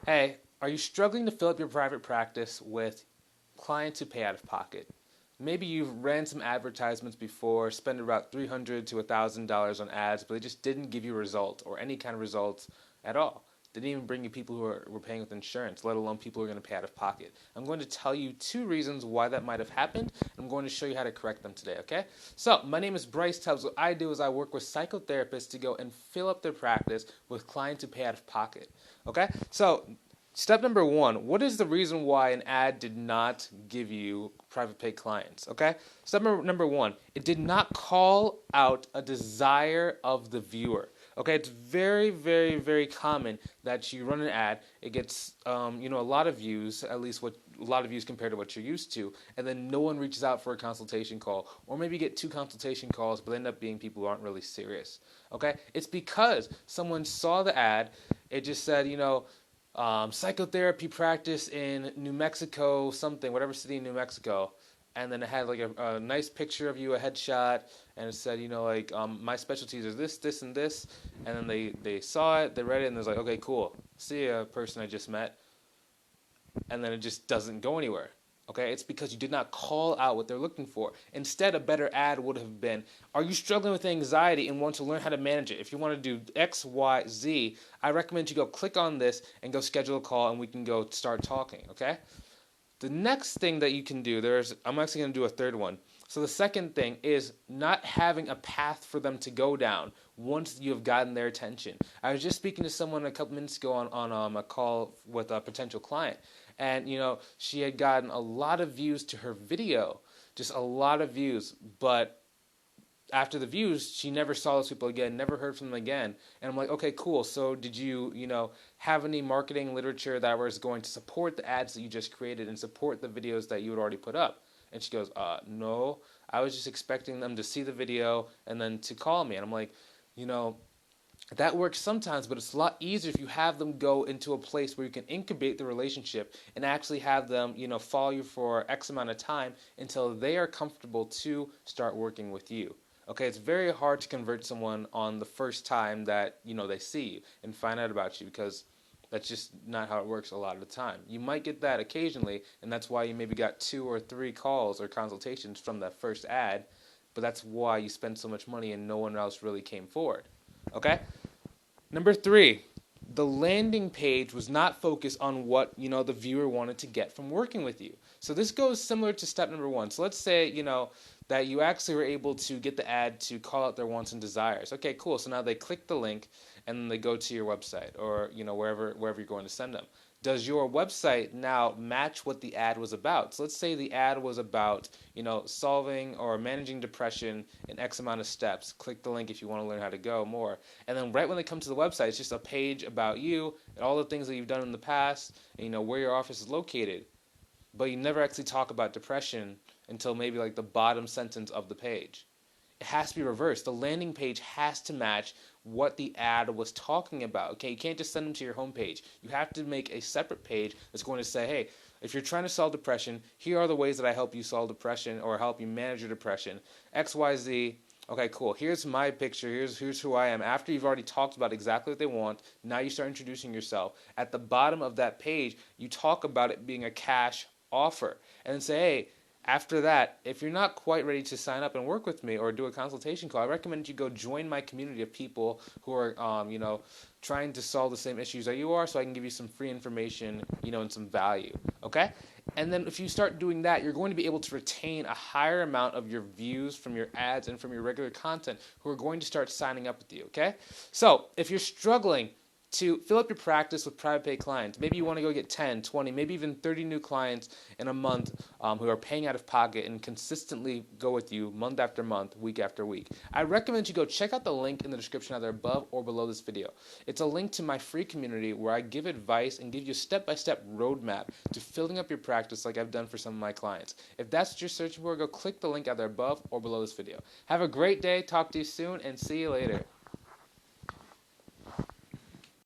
Hey, are you struggling to fill up your private practice with clients who pay out of pocket? Maybe you've ran some advertisements before, spent about $300 to $1,000 on ads, but they just didn't give you results or any kind of results at all. Didn't even bring you people who were paying with insurance, let alone people who are going to pay out of pocket. I'm going to tell you two reasons why that might have happened, and I'm going to show you how to correct them today, okay? So, my name is Bryce Tubbs. What I do is I work with psychotherapists to go and fill up their practice with clients who pay out of pocket, okay? So, step number one, what is the reason why an ad did not give you private pay clients, okay? Step number one, it did not call out a desire of the viewer. Okay, it's very, very, very common that you run an ad, it gets a lot of views, at least a lot of views compared to what you're used to, and then no one reaches out for a consultation call, or maybe you get 2 consultation calls, but they end up being people who aren't really serious. Okay, it's because someone saw the ad, it just said, psychotherapy practice in New Mexico, something, whatever city in New Mexico. And then it had like a nice picture of you, a headshot, and it said, my specialties are this, this, and this. And then they saw it, they read it, and they're like, okay, cool. See a person I just met. And then it just doesn't go anywhere. Okay, it's because you did not call out what they're looking for. Instead, a better ad would have been, are you struggling with anxiety and want to learn how to manage it? If you want to do X, Y, Z, I recommend you go click on this and go schedule a call and we can go start talking, okay? The next thing that you can do, I'm actually going to do a third one. So the second thing is not having a path for them to go down once you have gotten their attention. I was just speaking to someone a couple minutes ago on a call with a potential client, and she had gotten a lot of views to her video, just a lot of views, but after the views, she never saw those people again, never heard from them again. And I'm like, okay, cool. So did you, have any marketing literature that was going to support the ads that you just created and support the videos that you had already put up? And she goes, no, I was just expecting them to see the video and then to call me. And I'm like, that works sometimes, but it's a lot easier if you have them go into a place where you can incubate the relationship and actually have them, follow you for X amount of time until they are comfortable to start working with you. Okay, it's very hard to convert someone on the first time that, they see you and find out about you because that's just not how it works a lot of the time. You might get that occasionally, and that's why you maybe got 2 or 3 calls or consultations from that first ad, but that's why you spend so much money and no one else really came forward. Okay? Number 3, the landing page was not focused on what, the viewer wanted to get from working with you. So this goes similar to step number 1. So let's say, that you actually were able to get the ad to call out their wants and desires. Okay, cool. So now they click the link and then they go to your website or, wherever you're going to send them. Does your website now match what the ad was about? So let's say the ad was about, solving or managing depression in X amount of steps. Click the link if you want to learn how to go more. And then right when they come to the website, it's just a page about you and all the things that you've done in the past, and, where your office is located. But you never actually talk about depression until maybe like the bottom sentence of the page. It has to be reversed. The landing page has to match what the ad was talking about. Okay, you can't just send them to your homepage. You have to make a separate page that's going to say, hey, if you're trying to solve depression, here are the ways that I help you solve depression or help you manage your depression. X, Y, Z. Okay, cool. Here's my picture. Here's who I am. After you've already talked about exactly what they want, now you start introducing yourself. At the bottom of that page, you talk about it being a cash offer. And then say, hey, after that, if you're not quite ready to sign up and work with me or do a consultation call, I recommend you go join my community of people who are, trying to solve the same issues that you are, so I can give you some free information, and some value, okay? And then if you start doing that, you're going to be able to retain a higher amount of your views from your ads and from your regular content who are going to start signing up with you, okay? So if you're struggling to fill up your practice with private pay clients, maybe you want to go get 10, 20, maybe even 30 new clients in a month who are paying out of pocket and consistently go with you month after month, week after week. I recommend you go check out the link in the description either above or below this video. It's a link to my free community where I give advice and give you a step-by-step roadmap to filling up your practice like I've done for some of my clients. If that's what you're searching for, go click the link either above or below this video. Have a great day, talk to you soon, and see you later.